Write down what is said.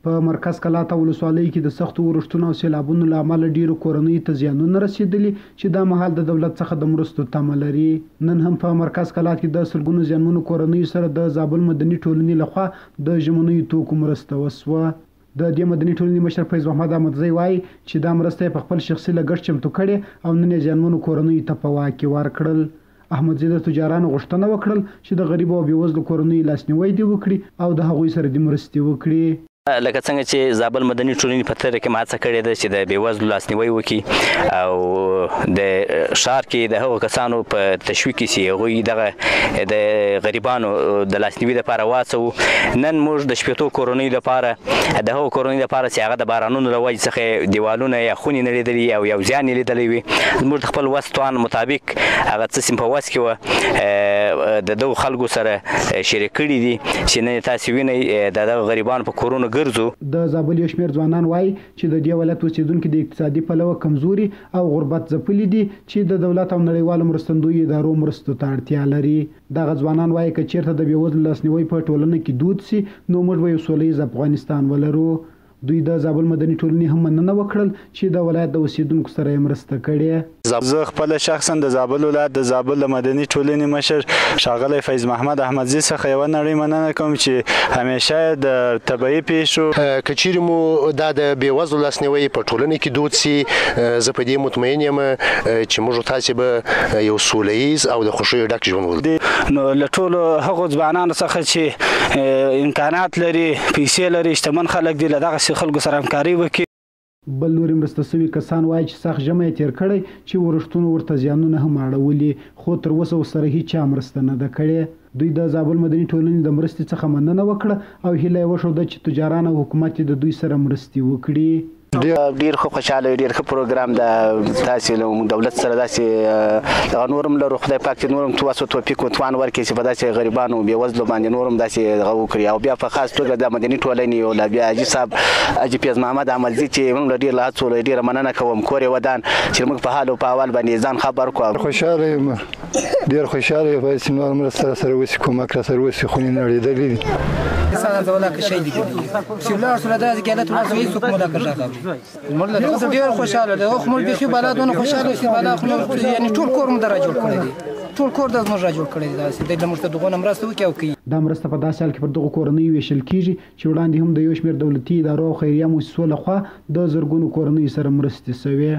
په مرکز کلات او ولسوالۍ کې د سختو اورښتونو او سیلابونو له امله ډېرو کورنیو ته زیانونه رسېدلي چې دا مهال د دولت څخه د مرستو تمه لري. نن هم په مرکز کلات کې د سلګونو زیانمنو کورنیو سره د زابل مدني ټولنې لخوا د ژمنیو توکو مرسته وسوه. د دې مدني ټولنې مشر فیض محمد احمدزی وایي چې دا مرسته یې په خپل شخصي لګښت چمتو کړې او نن یې زیانمنو کورنیو ته په واک کې ورکړل. احمدزی د تجارانو غوښتنه وکړل چې د غریبو او بېوزلو کورنیو لاسنیوی دې وکړي او د هغوی سره دې مرستې وکړي. لکه څنګه چې زابل مدني ټولنې په تېره کې هڅه کړې ده چې د بېوزلو لاسنیوی وکړي او د ښار کې د هغو کسانو په تشویق کې چې هغوی دغه د غریبانو د لاسنیوي لپاره واڅوو. نن موږ د شپېتو کورنیو لپاره د هغو کورنیو لپاره چې هغه د بارانونو له وجې څخه دیوالونه یا خونې نړېدلي او یو زیان یې لیدلی وي، زموږ د خپل وس توان مطابق هغه څه چې په وس کې وه د دغو خلکو سره شریک کړي دي چې نن تاسې وینئ د دغه غریبانو په کورونو ګرځو. د زابل یو شمېر ځوانان وایي چې د دې ولایت اوسېدونکي د اقتصادي پلوه کمزوري او غربت ځپلي دي چې د دولت او نړیوالو مرستندویو ادارو مرستو ته اړتیا لري. دغه ځوانان وایي که چېرته د بېوزلو لاسنیوی په ټولنه کې دود سي نو موږ به یو سوله ییز افغانستان ولرو. دوی د زابل مدني ټولنې هم مننه وکړل چې د ولایت د اوسېدونکو سره یې مرسته کړې. زه خپل شخصا د زابل ولایت د زابل مدني ټولنې مشر ښاغلی فیض محمد احمدزي څخه یوه نړۍ مننه کوم چې همیشه د طبیعي پیښو که چیرې مو دا د بېوزلو لاسنیوی په ټولنه کې دود سي، زه په دې مطمئن یم چې موږ تاسې به یو سوله ییز او د خوښیو ډک ژوند ولرو. نو له ټولو هغو ځوانانو څخه چې امکانات لري، پیسې لري، شتمن خلک دي، له دغسې خلکو سره همکاري وکړي. بل نورې مرسته سوي کسان وایي چې سخت ژمی یې تېر کړی چې ورښتونو ورته زیانونه هم اړولي، خو تر اوسه ورسره هیچا مرسته نه ده کړې. دوی د زابل مدني ټولنې د مرستې څخه مننه وکړه او هیله یې وښوده چې تجاران او حکومت د دوی سره مرستې وکړي. ډیر ښه خوشاله ډیر ښه پروګرام د تاسې له دولت سره داسې دغه نور هم لرو. خدای پاک دې نور هم توس او توفیق او توان ورکړي چې په داسې غریبانو بېوزلو باندې نور هم داسې دغه وکړي. او بیا په خاص توګه د مدني ټولنې او له بیا حاجي صاحب حاجي فیض محمد احمدزي چې موږ له ډېر له هڅو ډېره مننه کوم. کور یې ودان چې موږ په حال او په احوال باندې ځان خبر کړو. خوشاله یم، ډېر خوشاله یم چې نور مرسته سره وشي، کومک را سره وشي. خونې نړېدلې دي. انسان زولا که شي دي چې ولر سره د ځګالت ورسوي څوک مولا کړه موږ له ډېر خوشاله ده. خو موږ به بلادونه خوشاله شي، بلا خو یعنی ټول کور مو درا جوړ کړی دي، ټول کور د موږ را جوړ کړی دی. د مرسته دغه مرسته وکي او کوي. دا مرسته په داسې حال کې پر دغو کورنیو ویشل کیږي چې وړاندې هم د یو شمېر دولتي ادارو او خیریه مؤسسو لخوا د زرګونو کورنیو سره مرستې شوې.